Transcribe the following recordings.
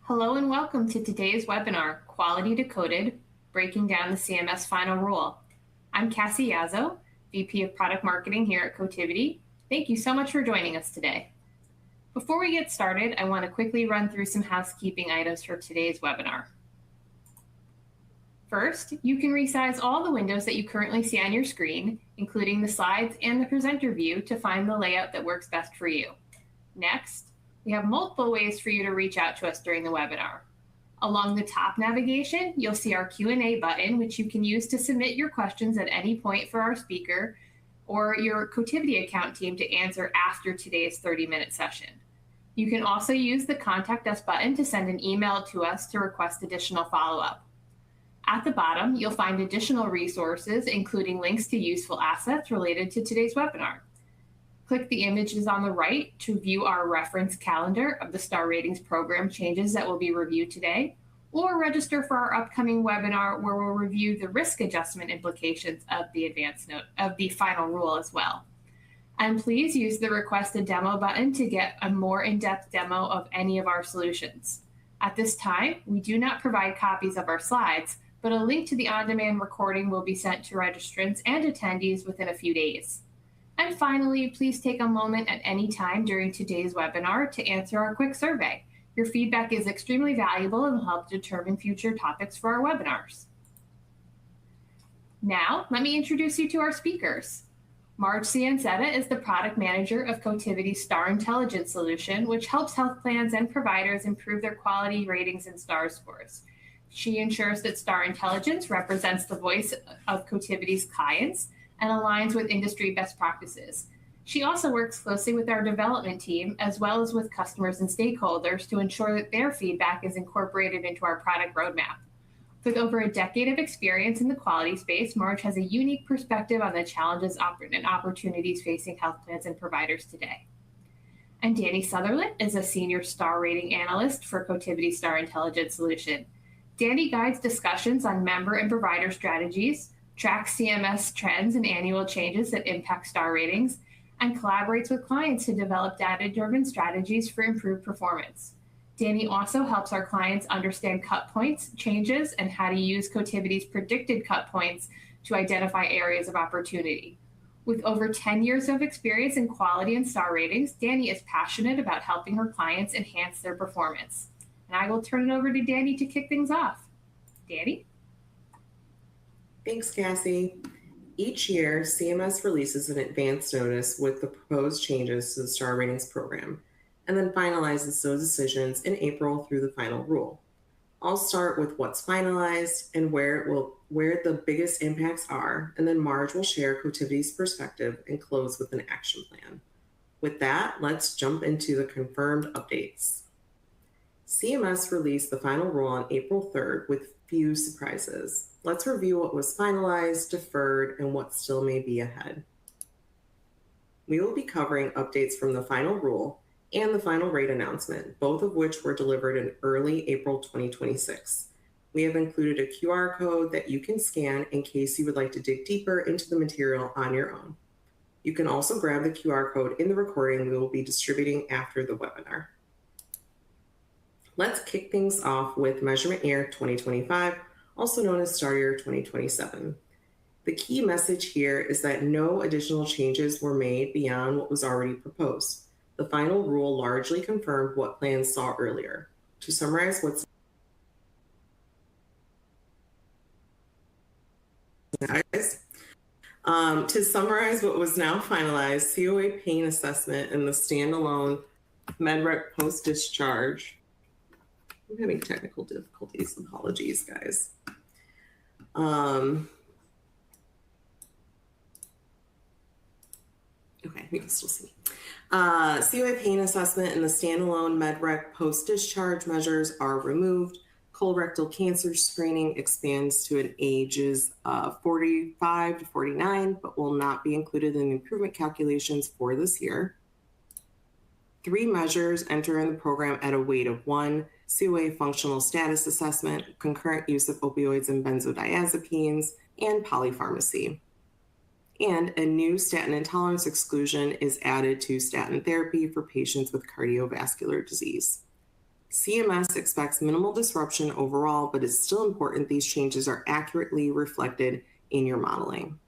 Hello and welcome to today's webinar, Quality Decoded, Breaking Down the CMS Final Rule. I'm Cassie Yazzo, VP of Product Marketing here at Cotiviti. Thank you so much for joining us today. Before we get started, I want to quickly run through some housekeeping items for today's webinar. First, you can resize all the windows that you currently see on your screen, including the slides and the presenter view, to find the layout that works best for you. Next, we have multiple ways for you to reach out to us during the webinar. Along the top navigation, you'll see our Q&A button, which you can use to submit your questions at any point for our speaker or your Cotiviti account team to answer after today's 30-minute session. You can also use the Contact Us button to send an email to us to request additional follow-up. At the bottom, you'll find additional resources, including links to useful assets related to today's webinar. Click the images on the right to view our reference calendar of the star ratings program changes that will be reviewed today, or register for our upcoming webinar where we'll review the risk adjustment implications of the advanced note of the final rule as well. And please use the Request a Demo button to get a more in-depth demo of any of our solutions. At this time, we do not provide copies of our slides, but a link to the on-demand recording will be sent to registrants and attendees within a few days. And finally, please take a moment at any time during today's webinar to answer our quick survey. Your feedback is extremely valuable and will help determine future topics for our webinars. Now, let me introduce you to our speakers. Marge Ciancetta is the product manager of Cotiviti's Star Intelligence solution, which helps health plans and providers improve their quality ratings and star scores. She ensures that Star Intelligence represents the voice of Cotiviti's clients and aligns with industry best practices. She also works closely with our development team, as well as with customers and stakeholders, to ensure that their feedback is incorporated into our product roadmap. With over a decade of experience in the quality space, Marge has a unique perspective on the challenges and opportunities facing health plans and providers today. And Danny Sutherland is a senior star rating analyst for Cotiviti Star Intelligence solution. Danny guides discussions on member and provider strategies, tracks CMS trends and annual changes that impact star ratings, and collaborates with clients to develop data-driven strategies for improved performance. Danny also helps our clients understand cut points, changes, and how to use Cotiviti's predicted cut points to identify areas of opportunity. With over 10 years of experience in quality and star ratings, Danny is passionate about helping her clients enhance their performance. And I will turn it over to Danny to kick things off. Danny? Thanks, Cassie. Each year, CMS releases an advance notice with the proposed changes to the star ratings program, and then finalizes those decisions in April through the final rule. I'll start with what's finalized and where the biggest impacts are, and then Marge will share Cotiviti's perspective and close with an action plan. With that, let's jump into the confirmed updates. CMS released the final rule on April 3rd with few surprises. Let's review what was finalized, deferred, and what still may be ahead. We will be covering updates from the final rule and the final rate announcement, both of which were delivered in early April 2026. We have included a QR code that you can scan in case you would like to dig deeper into the material on your own. You can also grab the QR code in the recording we will be distributing after the webinar. Let's kick things off with Measurement Year 2025, also known as Star Year 2027. The key message here is that no additional changes were made beyond what was already proposed. The final rule largely confirmed what plans saw earlier. To summarize what was now finalized, COA pain assessment and the standalone MedRec post-discharge. I'm having technical difficulties. Apologies, guys. Okay, you can still see me. COA pain assessment and the standalone MedRec post-discharge measures are removed. Colorectal cancer screening expands to an ages 45 to 49, but will not be included in improvement calculations for this year. 3 measures enter in the program at a weight of 1. COA functional status assessment, concurrent use of opioids and benzodiazepines, and polypharmacy. And a new statin intolerance exclusion is added to statin therapy for patients with cardiovascular disease. CMS expects minimal disruption overall, but it's still important these changes are accurately reflected in your modeling.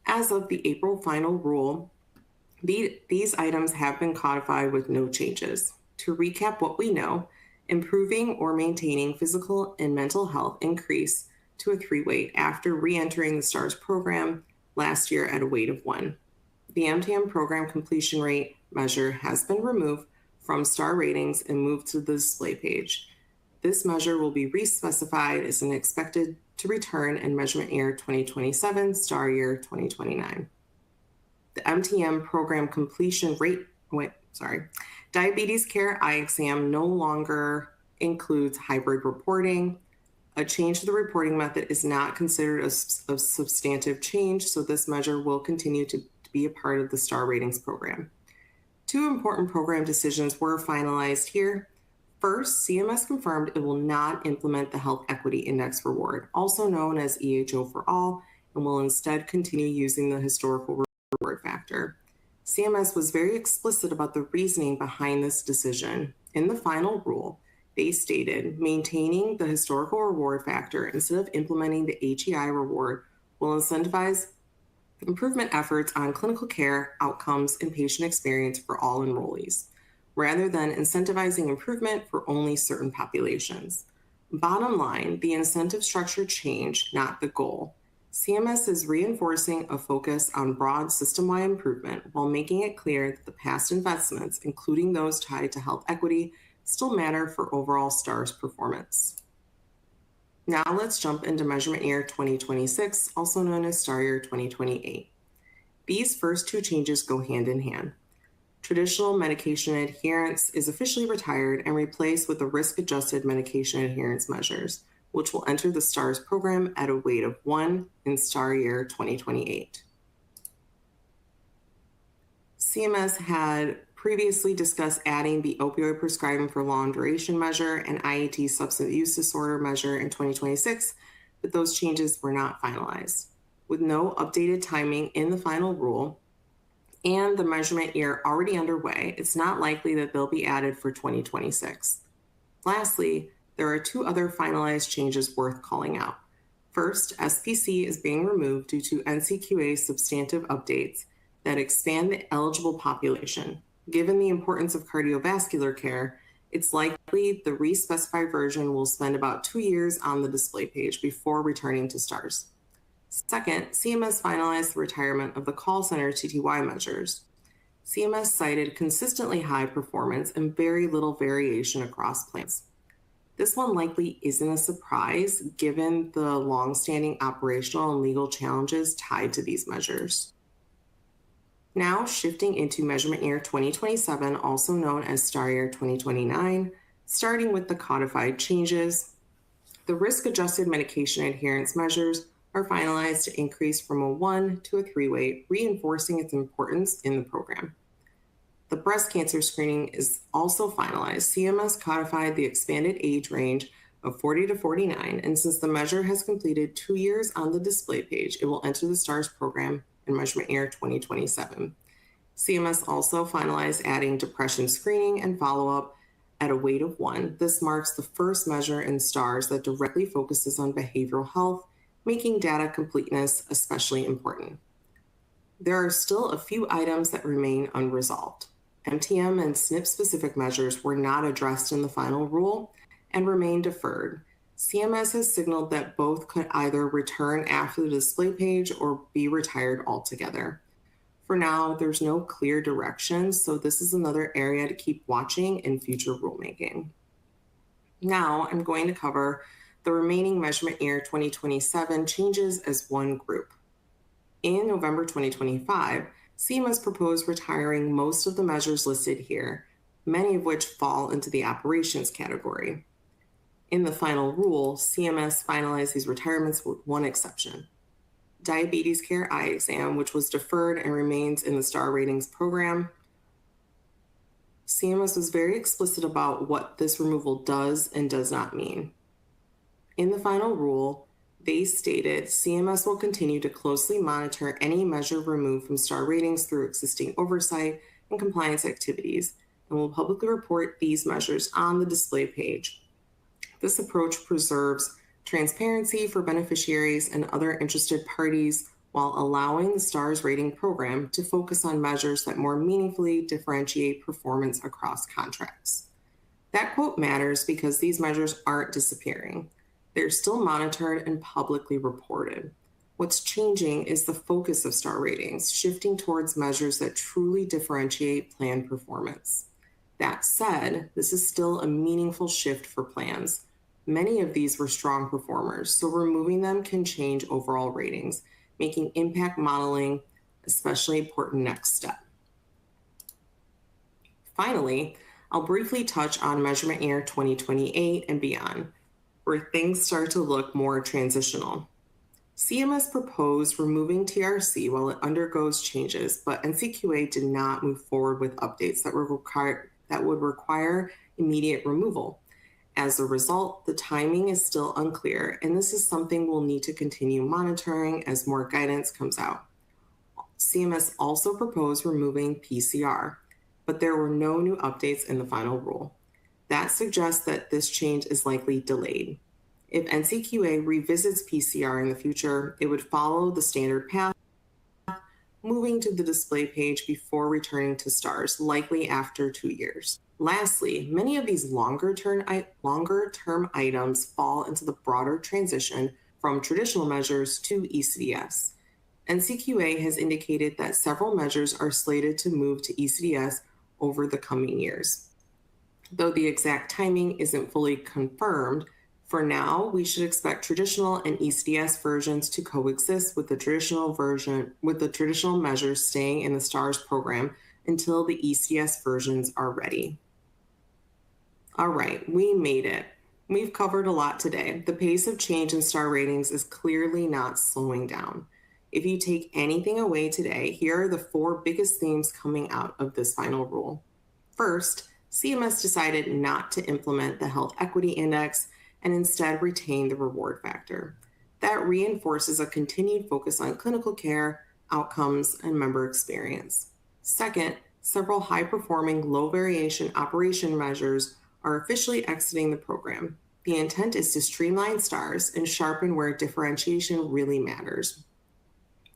As of the April final rule, these items have been codified with no changes. To recap what we know, improving or maintaining physical and mental health increase to a 3 weight after re-entering the STARS program last year at a weight of 1. The MTM program completion rate measure has been removed from STAR ratings and moved to the display page. This measure will be respecified as an expected to return in measurement year 2027, STAR year 2029. The MTM program completion rate, diabetes care eye exam no longer includes hybrid reporting. A change to the reporting method is not considered a substantive change, so this measure will continue to be a part of the STAR ratings program. 2 important program decisions were finalized here. First, CMS confirmed it will not implement the Health Equity Index reward, also known as EHO for all, and will instead continue using the historical reward factor. CMS was very explicit about the reasoning behind this decision. In the final rule, they stated maintaining the historical reward factor instead of implementing the HEI reward will incentivize improvement efforts on clinical care outcomes and patient experience for all enrollees, rather than incentivizing improvement for only certain populations. Bottom line, the incentive structure changed, not the goal. CMS is reinforcing a focus on broad system-wide improvement while making it clear that the past investments, including those tied to health equity, still matter for overall STARS performance. Now let's jump into measurement year 2026, also known as STAR year 2028. These first 2 changes go hand in hand. Traditional medication adherence is officially retired and replaced with the risk-adjusted medication adherence measures, which will enter the STARS program at a weight of 1 in STAR year 2028. CMS had previously discussed adding the opioid prescribing for long duration measure and IET substance use disorder measure in 2026, but those changes were not finalized. With no updated timing in the final rule and the measurement year already underway, it's not likely that they'll be added for 2026. Lastly, there are 2 other finalized changes worth calling out. First, SPC is being removed due to NCQA's substantive updates that expand the eligible population. Given the importance of cardiovascular care, it's likely the respecified version will spend about 2 years on the display page before returning to STARS. Second, CMS finalized the retirement of the call center TTY measures. CMS cited consistently high performance and very little variation across plans. This one likely isn't a surprise given the long-standing operational and legal challenges tied to these measures. Now shifting into measurement year 2027, also known as STAR year 2029, starting with the codified changes. The risk-adjusted medication adherence measures are finalized to increase from a 1 to a 3 weight, reinforcing its importance in the program. The breast cancer screening is also finalized. CMS codified the expanded age range of 40 to 49, and since the measure has completed 2 years on the display page, it will enter the STARS program in measurement year 2027. CMS also finalized adding depression screening and follow-up at a weight of 1. This marks the first measure in STARS that directly focuses on behavioral health, making data completeness especially important. There are still a few items that remain unresolved. MTM and SNP-specific measures were not addressed in the final rule and remain deferred. CMS has signaled that both could either return after the display page or be retired altogether. For now, there's no clear direction, so this is another area to keep watching in future rulemaking. Now, I'm going to cover the remaining measurement year 2027 changes as one group. In November 2025, CMS proposed retiring most of the measures listed here, many of which fall into the operations category. In the final rule, CMS finalized these retirements with one exception: diabetes care eye exam, which was deferred and remains in the STAR ratings program. CMS was very explicit about what this removal does and does not mean. In the final rule, they stated CMS will continue to closely monitor any measure removed from STAR ratings through existing oversight and compliance activities. and will publicly report these measures on the display page. This approach preserves transparency for beneficiaries and other interested parties while allowing the STARS rating program to focus on measures that more meaningfully differentiate performance across contracts. That quote matters because these measures aren't disappearing. They're still monitored and publicly reported. What's changing is the focus of STAR ratings, shifting towards measures that truly differentiate plan performance. That said, this is still a meaningful shift for plans. Many of these were strong performers, so removing them can change overall ratings, making impact modeling especially important next step. Finally, I'll briefly touch on measurement year 2028 and beyond, where things start to look more transitional. CMS proposed removing TRC while it undergoes changes, but NCQA did not move forward with updates that would require immediate removal. As a result, the timing is still unclear, and this is something we'll need to continue monitoring as more guidance comes out. CMS also proposed removing PCR, but there were no new updates in the final rule. That suggests that this change is likely delayed. If NCQA revisits PCR in the future, it would follow the standard path, moving to the display page before returning to STARS, likely after 2 years. Lastly, many of these longer-term items fall into the broader transition from traditional measures to ECDS. NCQA has indicated that several measures are slated to move to ECDS over the coming years. Though the exact timing isn't fully confirmed, for now, we should expect traditional and ECDS versions to coexist with the traditional measures staying in the STARS program until the ECDS versions are ready. All right, we made it. We've covered a lot today. The pace of change in STAR ratings is clearly not slowing down. If you take anything away today, here are the 4 biggest themes coming out of this final rule. First, CMS decided not to implement the Health Equity Index and instead retain the reward factor. That reinforces a continued focus on clinical care, outcomes, and member experience. Second, several high-performing, low-variation operation measures are officially exiting the program. The intent is to streamline STARS and sharpen where differentiation really matters.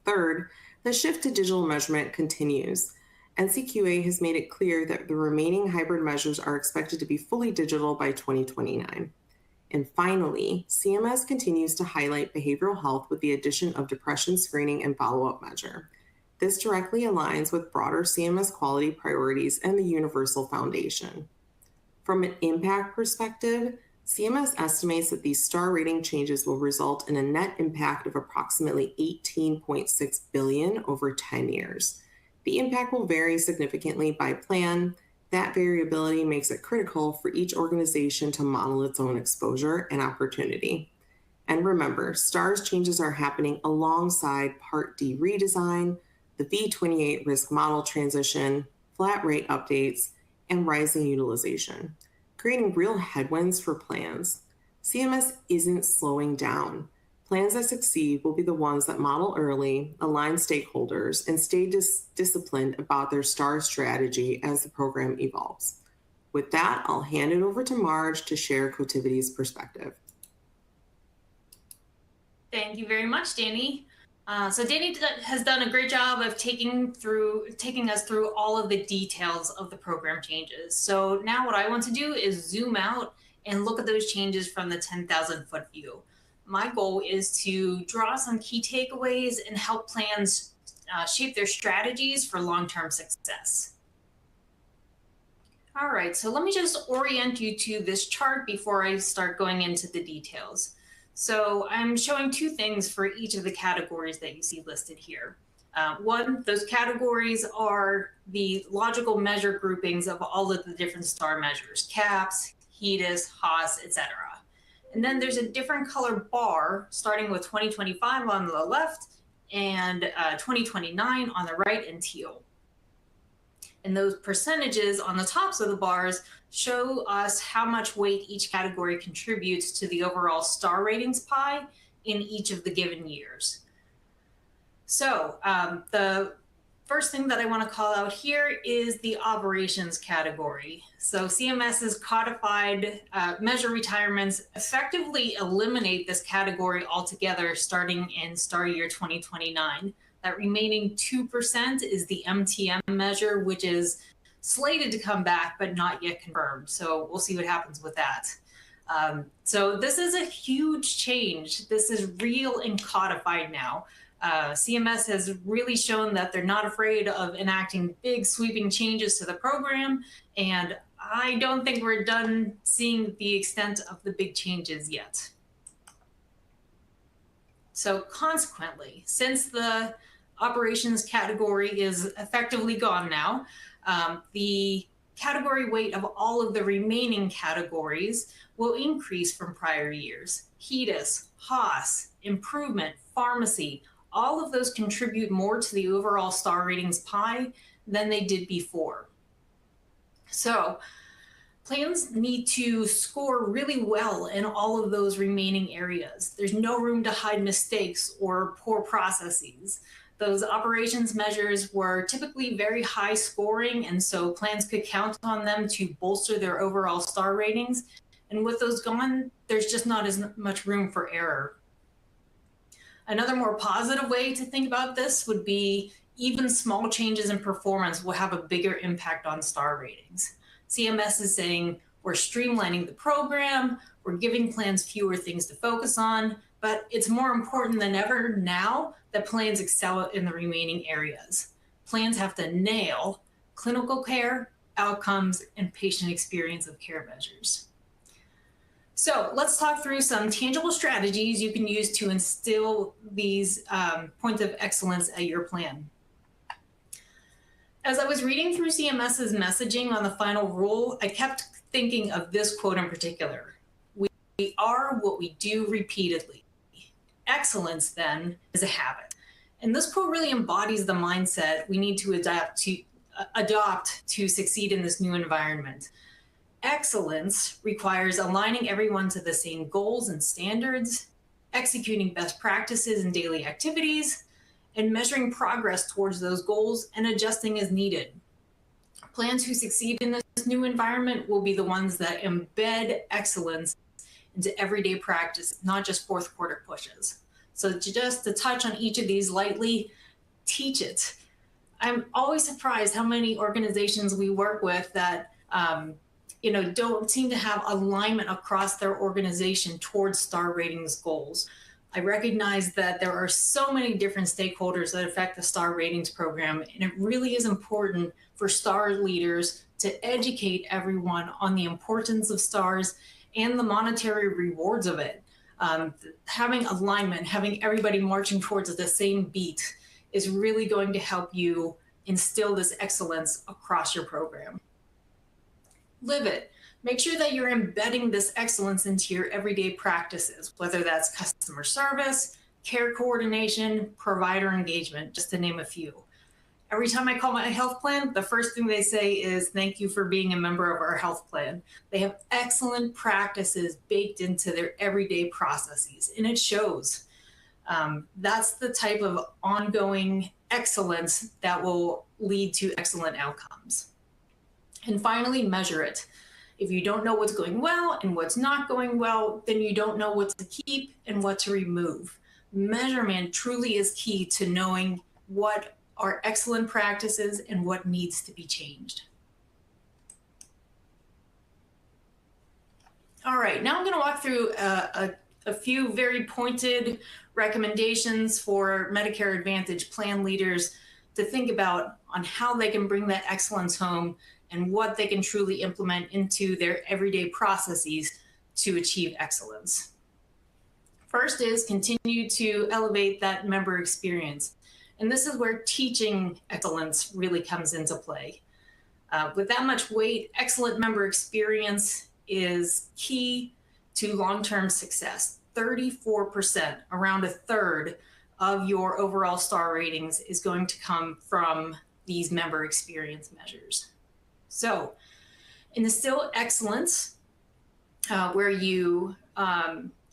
Third, the shift to digital measurement continues. NCQA has made it clear that the remaining hybrid measures are expected to be fully digital by 2029. And finally, CMS continues to highlight behavioral health with the addition of depression screening and follow-up measure. This directly aligns with broader CMS quality priorities and the Universal Foundation. From an impact perspective, CMS estimates that these STAR rating changes will result in a net impact of approximately $18.6 billion over 10 years. The impact will vary significantly by plan. That variability makes it critical for each organization to model its own exposure and opportunity. And remember, STARS changes are happening alongside Part D redesign, the V28 risk model transition, flat rate updates, and rising utilization, creating real headwinds for plans. CMS isn't slowing down. Plans that succeed will be the ones that model early, align stakeholders, and stay disciplined about their STAR strategy as the program evolves. With that, I'll hand it over to Marge to share Cotivity's perspective. Thank you very much, Danny. So Danny has done a great job of taking us through all of the details of the program changes. So now what I want to do is zoom out and look at those changes from the 10,000-foot view. My goal is to draw some key takeaways and help plans shape their strategies for long-term success. All right, so let me just orient you to this chart before I start going into the details. So I'm showing 2 things for each of the categories that you see listed here. One, those categories are the logical measure groupings of all of the different STAR measures, CAPS, HEDIS, HOS, etc. And then there's a different color bar starting with 2025 on the left and 2029 on the right in teal. And those percentages on the tops of the bars show us how much weight each category contributes to the overall STAR ratings pie in each of the given years. So the first thing that I want to call out here is the operations category. So CMS's codified measure retirements effectively eliminate this category altogether starting in STAR year 2029. That remaining 2% is the MTM measure, which is slated to come back, but not yet confirmed. So we'll see what happens with that. So this is a huge change. This is real and codified now. CMS has really shown that they're not afraid of enacting big sweeping changes to the program, and I don't think we're done seeing the extent of the big changes yet. So consequently, since the operations category is effectively gone now, the category weight of all of the remaining categories will increase from prior years. HEDIS, HOS, improvement, pharmacy, all of those contribute more to the overall star ratings pie than they did before. So plans need to score really well in all of those remaining areas. There's no room to hide mistakes or poor processes. Those operations measures were typically very high scoring, and so plans could count on them to bolster their overall star ratings. And with those gone, there's just not as much room for error. Another more positive way to think about this would be even small changes in performance will have a bigger impact on star ratings. CMS is saying we're streamlining the program, we're giving plans fewer things to focus on, but it's more important than ever now that plans excel in the remaining areas. Plans have to nail clinical care, outcomes, and patient experience of care measures. So let's talk through some tangible strategies you can use to instill these points of excellence at your plan. As I was reading through CMS's messaging on the final rule, I kept thinking of this quote in particular. We are what we do repeatedly. Excellence, then, is a habit. And this quote really embodies the mindset we need to adopt to succeed in this new environment. Excellence requires aligning everyone to the same goals and standards, executing best practices in daily activities, and measuring progress towards those goals and adjusting as needed. Plans who succeed in this new environment will be the ones that embed excellence into everyday practice, not just fourth quarter pushes. So just to touch on each of these lightly, teach it. I'm always surprised how many organizations we work with that don't seem to have alignment across their organization towards star ratings goals. I recognize that there are so many different stakeholders that affect the star ratings program, and it really is important for star leaders to educate everyone on the importance of stars and the monetary rewards of it. Having alignment, having everybody marching towards the same beat is really going to help you instill this excellence across your program. Live it. Make sure that you're embedding this excellence into your everyday practices, whether that's customer service, care coordination, provider engagement, just to name a few. Every time I call my health plan, the first thing they say is, thank you for being a member of our health plan. They have excellent practices baked into their everyday processes, and it shows. That's the type of ongoing excellence that will lead to excellent outcomes. And finally, measure it. If you don't know what's going well and what's not going well, then you don't know what to keep and what to remove. Measurement truly is key to knowing what are excellent practices and what needs to be changed. All right, now I'm going to walk through a few very pointed recommendations for Medicare Advantage plan leaders to think about on how they can bring that excellence home and what they can truly implement into their everyday processes to achieve excellence. First is continue to elevate that member experience. And this is where teaching excellence really comes into play. With that much weight, excellent member experience is key to long-term success. 34%, around a third of your overall star ratings is going to come from these member experience measures. So instill excellence where you,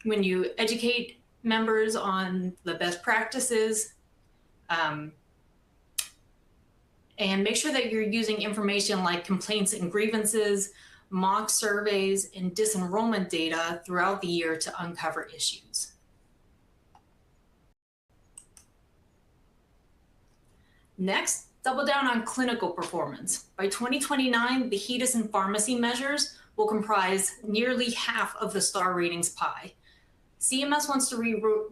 when you educate members on the best practices, And make sure that you're using information like complaints and grievances, mock surveys, and disenrollment data throughout the year to uncover issues. Next, double down on clinical performance. By 2029, the HEDIS and pharmacy measures will comprise nearly half of the star ratings pie. CMS wants to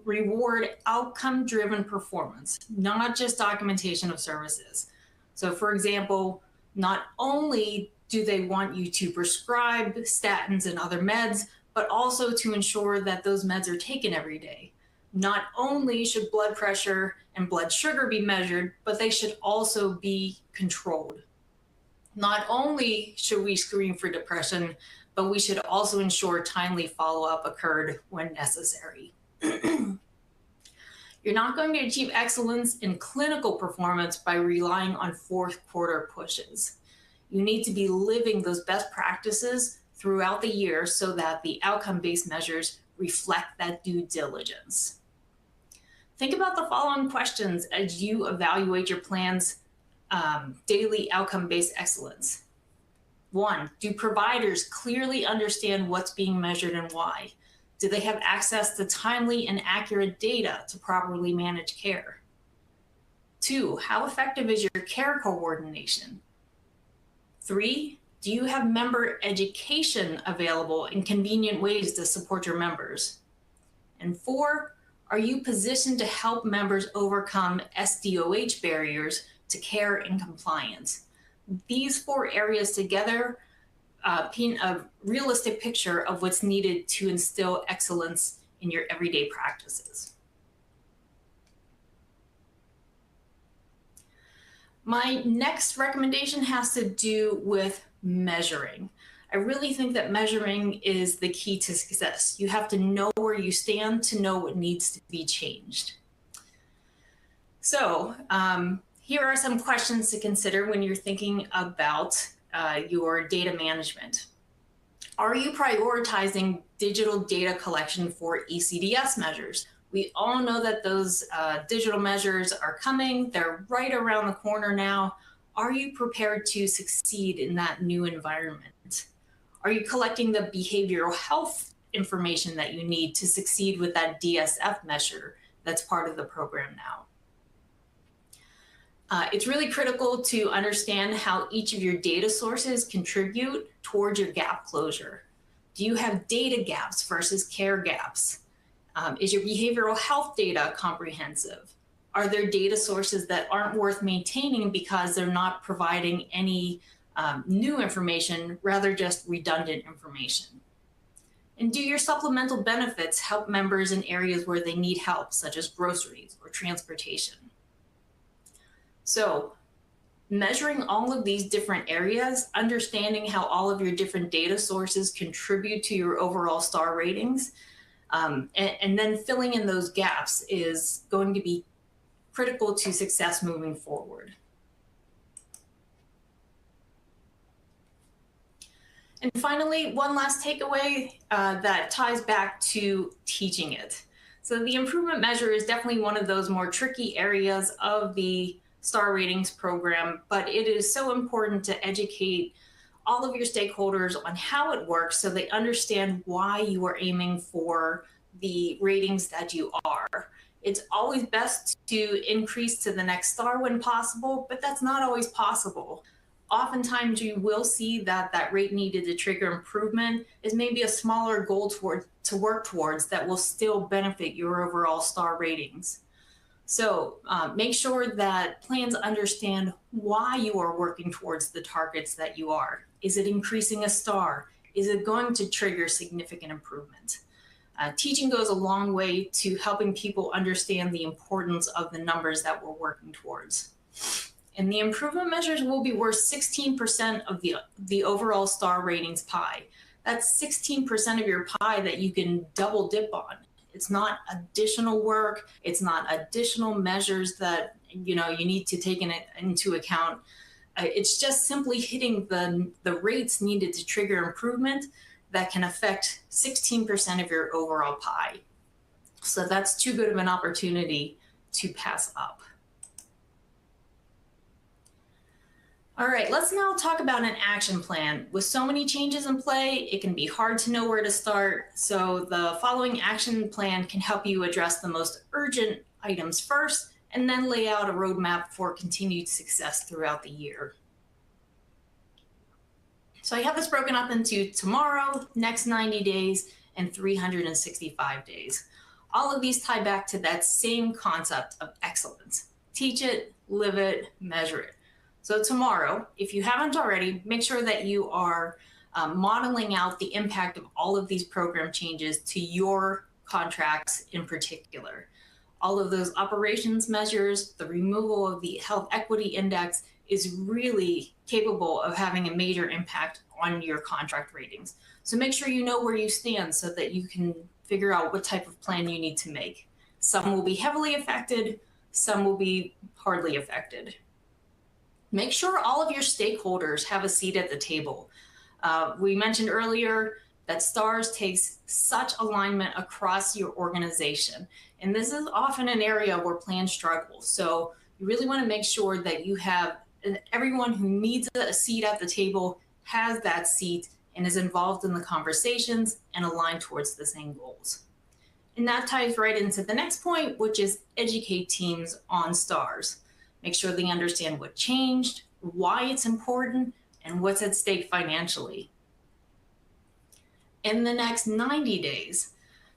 reward outcome-driven performance, not just documentation of services. So for example, not only do they want you to prescribe statins and other meds, but also to ensure that those meds are taken every day. Not only should blood pressure and blood sugar be measured, but they should also be controlled. Not only should we screen for depression, but we should also ensure timely follow-up occurred when necessary. You're not going to achieve excellence in clinical performance by relying on fourth quarter pushes. You need to be living those best practices throughout the year so that the outcome-based measures reflect that due diligence. Think about the following questions as you evaluate your plan's daily outcome-based excellence. 1, do providers clearly understand what's being measured and why? Do they have access to timely and accurate data to properly manage care? 2, how effective is your care coordination? 3, do you have member education available in convenient ways to support your members? And 4, are you positioned to help members overcome SDOH barriers to care and compliance? These 4 areas together paint a realistic picture of what's needed to instill excellence in your everyday practices. My next recommendation has to do with measuring. I really think that measuring is the key to success. You have to know where you stand to know what needs to be changed. So here are some questions to consider when you're thinking about your data management. Are you prioritizing digital data collection for ECDS measures? We all know that those digital measures are coming. They're right around the corner now. Are you prepared to succeed in that new environment? Are you collecting the behavioral health information that you need to succeed with that DSF measure that's part of the program now? It's really critical to understand how each of your data sources contribute towards your gap closure. Do you have data gaps versus care gaps? Is your behavioral health data comprehensive? Are there data sources that aren't worth maintaining because they're not providing any new information, rather just redundant information? And do your supplemental benefits help members in areas where they need help, such as groceries or transportation? So measuring all of these different areas, understanding how all of your different data sources contribute to your overall star ratings, and then filling in those gaps is going to be critical to success moving forward. And finally, one last takeaway that ties back to teaching it. So the improvement measure is definitely one of those more tricky areas of the star ratings program, but it is so important to educate all of your stakeholders on how it works so they understand why you are aiming for the ratings that you are. It's always best to increase to the next star when possible, but that's not always possible. Oftentimes you will see that that rate needed to trigger improvement is maybe a smaller goal to work towards that will still benefit your overall star ratings. So make sure that plans understand why you are working towards the targets that you are. Is it increasing a star? Is it going to trigger significant improvement? Teaching goes a long way to helping people understand the importance of the numbers that we're working towards. And the improvement measures will be worth 16% of the overall star ratings pie. That's 16% of your pie that you can double dip on. It's not additional work. It's not additional measures that you need to take into account. It's just simply hitting the rates needed to trigger improvement that can affect 16% of your overall pie. So that's too good of an opportunity to pass up. All right, let's now talk about an action plan. With so many changes in play, it can be hard to know where to start. So the following action plan can help you address the most urgent items first, and then lay out a roadmap for continued success throughout the year. So I have this broken up into tomorrow, next 90 days, and 365 days. All of these tie back to that same concept of excellence. Teach it, live it, measure it. So tomorrow, if you haven't already, make sure that you are modeling out the impact of all of these program changes to your contracts in particular. All of those operations measures, the removal of the health equity index is really capable of having a major impact on your contract ratings. So make sure you know where you stand so that you can figure out what type of plan you need to make. Some will be heavily affected, some will be hardly affected. Make sure all of your stakeholders have a seat at the table. We mentioned earlier that STARS takes such alignment across your organization. And this is often an area where plans struggle. So you really want to make sure that you have everyone who needs a seat at the table has that seat and is involved in the conversations and aligned towards the same goals. And that ties right into the next point, which is educate teams on STARS. Make sure they understand what changed, why it's important, and what's at stake financially. In the next 90 days,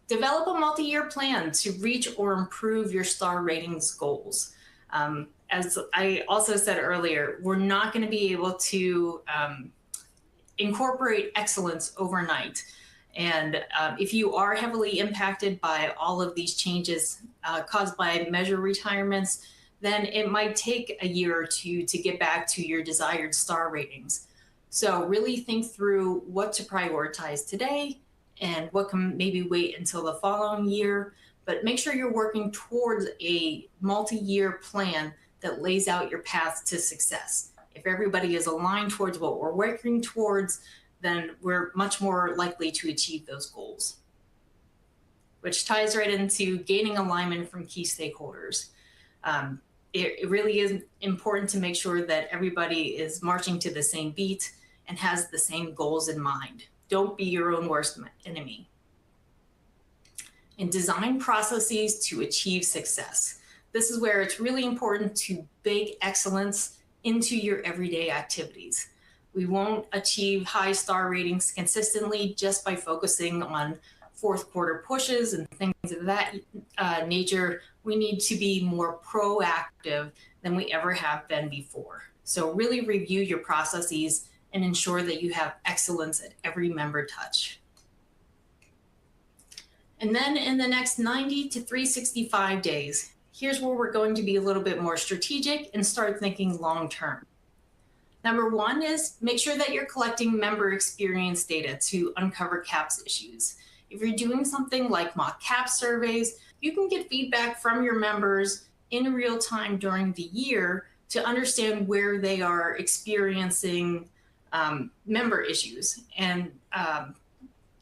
develop a multi-year plan to reach or improve your STAR ratings goals. As I also said earlier, we're not going to be able to incorporate excellence overnight. And if you are heavily impacted by all of these changes caused by measure retirements, then it might take a year or two to get back to your desired STAR ratings. So really think through what to prioritize today and what can maybe wait until the following year, but make sure you're working towards a multi-year plan that lays out your path to success. If everybody is aligned towards what we're working towards, then we're much more likely to achieve those goals, which ties right into gaining alignment from key stakeholders. It really is important to make sure that everybody is marching to the same beat and has the same goals in mind. Don't be your own worst enemy. And design processes to achieve success. This is where it's really important to bake excellence into your everyday activities. We won't achieve high STAR ratings consistently just by focusing on fourth quarter pushes and things of that nature. We need to be more proactive than we ever have been before. So really review your processes and ensure that you have excellence at every member touch. And then in the next 90 to 365 days, here's where we're going to be a little bit more strategic and start thinking long-term. Number one is make sure that you're collecting member experience data to uncover CAHPS issues. If you're doing something like mock CAHPS surveys, you can get feedback from your members in real time during the year to understand where they are experiencing member issues. And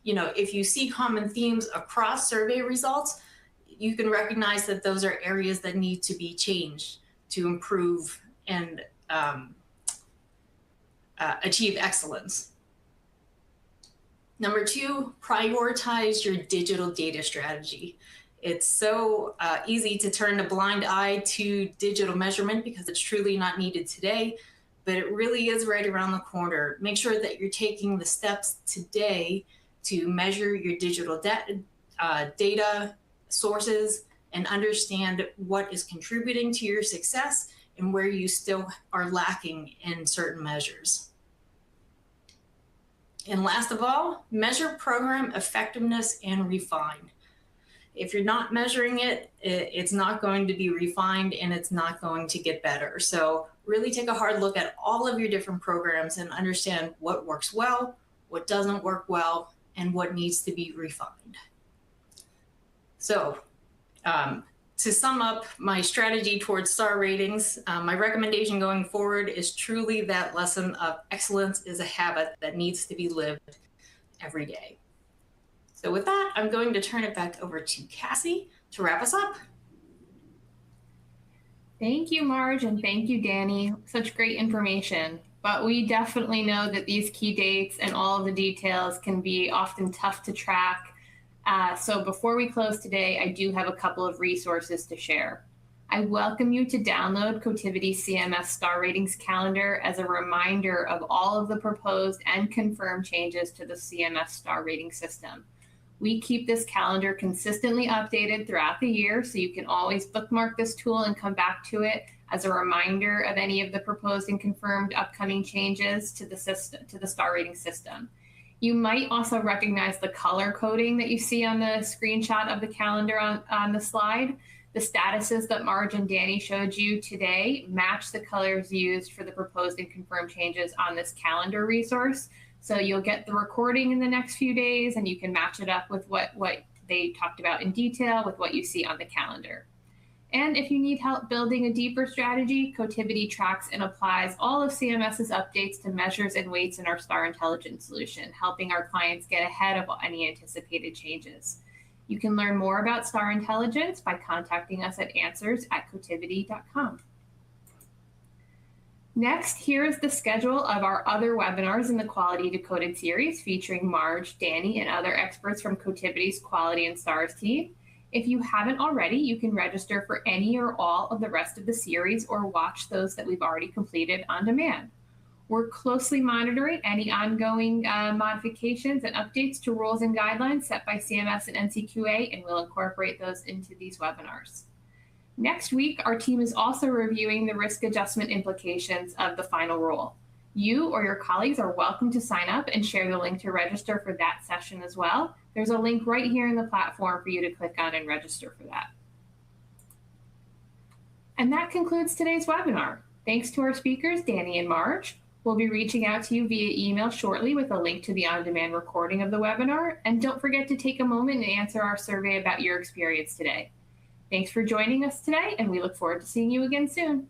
if you see common themes across survey results, you can recognize that those are areas that need to be changed to improve and achieve excellence. Number two, prioritize your digital data strategy. It's so easy to turn a blind eye to digital measurement because it's truly not needed today, but it really is right around the corner. Make sure that you're taking the steps today to measure your digital data sources and understand what is contributing to your success and where you still are lacking in certain measures. And last of all, measure program effectiveness and refine. If you're not measuring it, it's not going to be refined and it's not going to get better. So really take a hard look at all of your different programs and understand what works well, what doesn't work well, and what needs to be refined. So to sum up my strategy towards STAR ratings, my recommendation going forward is truly that lesson of excellence is a habit that needs to be lived every day. So with that, I'm going to turn it back over to Cassie to wrap us up. Thank you, Marge, and thank you, Danny. Such great information. But we definitely know that these key dates and all of the details can be often tough to track. So before we close today, I do have a couple of resources to share. I welcome you to download Cotivity's CMS Star Ratings Calendar as a reminder of all of the proposed and confirmed changes to the CMS Star Rating system. We keep this calendar consistently updated throughout the year, so you can always bookmark this tool and come back to it as a reminder of any of the proposed and confirmed upcoming changes to the system, to the star rating system. You might also recognize the color coding that you see on the screenshot of the calendar on the slide. The statuses that Marge and Danny showed you today match the colors used for the proposed and confirmed changes on this calendar resource. So you'll get the recording in the next few days, and you can match it up with what they talked about in detail with what you see on the calendar. And if you need help building a deeper strategy, Cotivity tracks and applies all of CMS's updates to measures and weights in our Star Intelligence solution, helping our clients get ahead of any anticipated changes. You can learn more about Star Intelligence by contacting us at answers@cotivity.com. Next, here is the schedule of our other webinars in the Quality Decoded series featuring Marge, Danny, and other experts from Cotivity's Quality and Stars team. If you haven't already, you can register for any or all of the rest of the series or watch those that we've already completed on demand. We're closely monitoring any ongoing modifications and updates to rules and guidelines set by CMS and NCQA, and we'll incorporate those into these webinars. Next week, our team is also reviewing the risk adjustment implications of the final rule. You or your colleagues are welcome to sign up and share the link to register for that session as well. There's a link right here in the platform for you to click on and register for that. And that concludes today's webinar. Thanks to our speakers, Danny and Marge. We'll be reaching out to you via email shortly with a link to the on-demand recording of the webinar. And don't forget to take a moment and answer our survey about your experience today. Thanks for joining us today, and we look forward to seeing you again soon.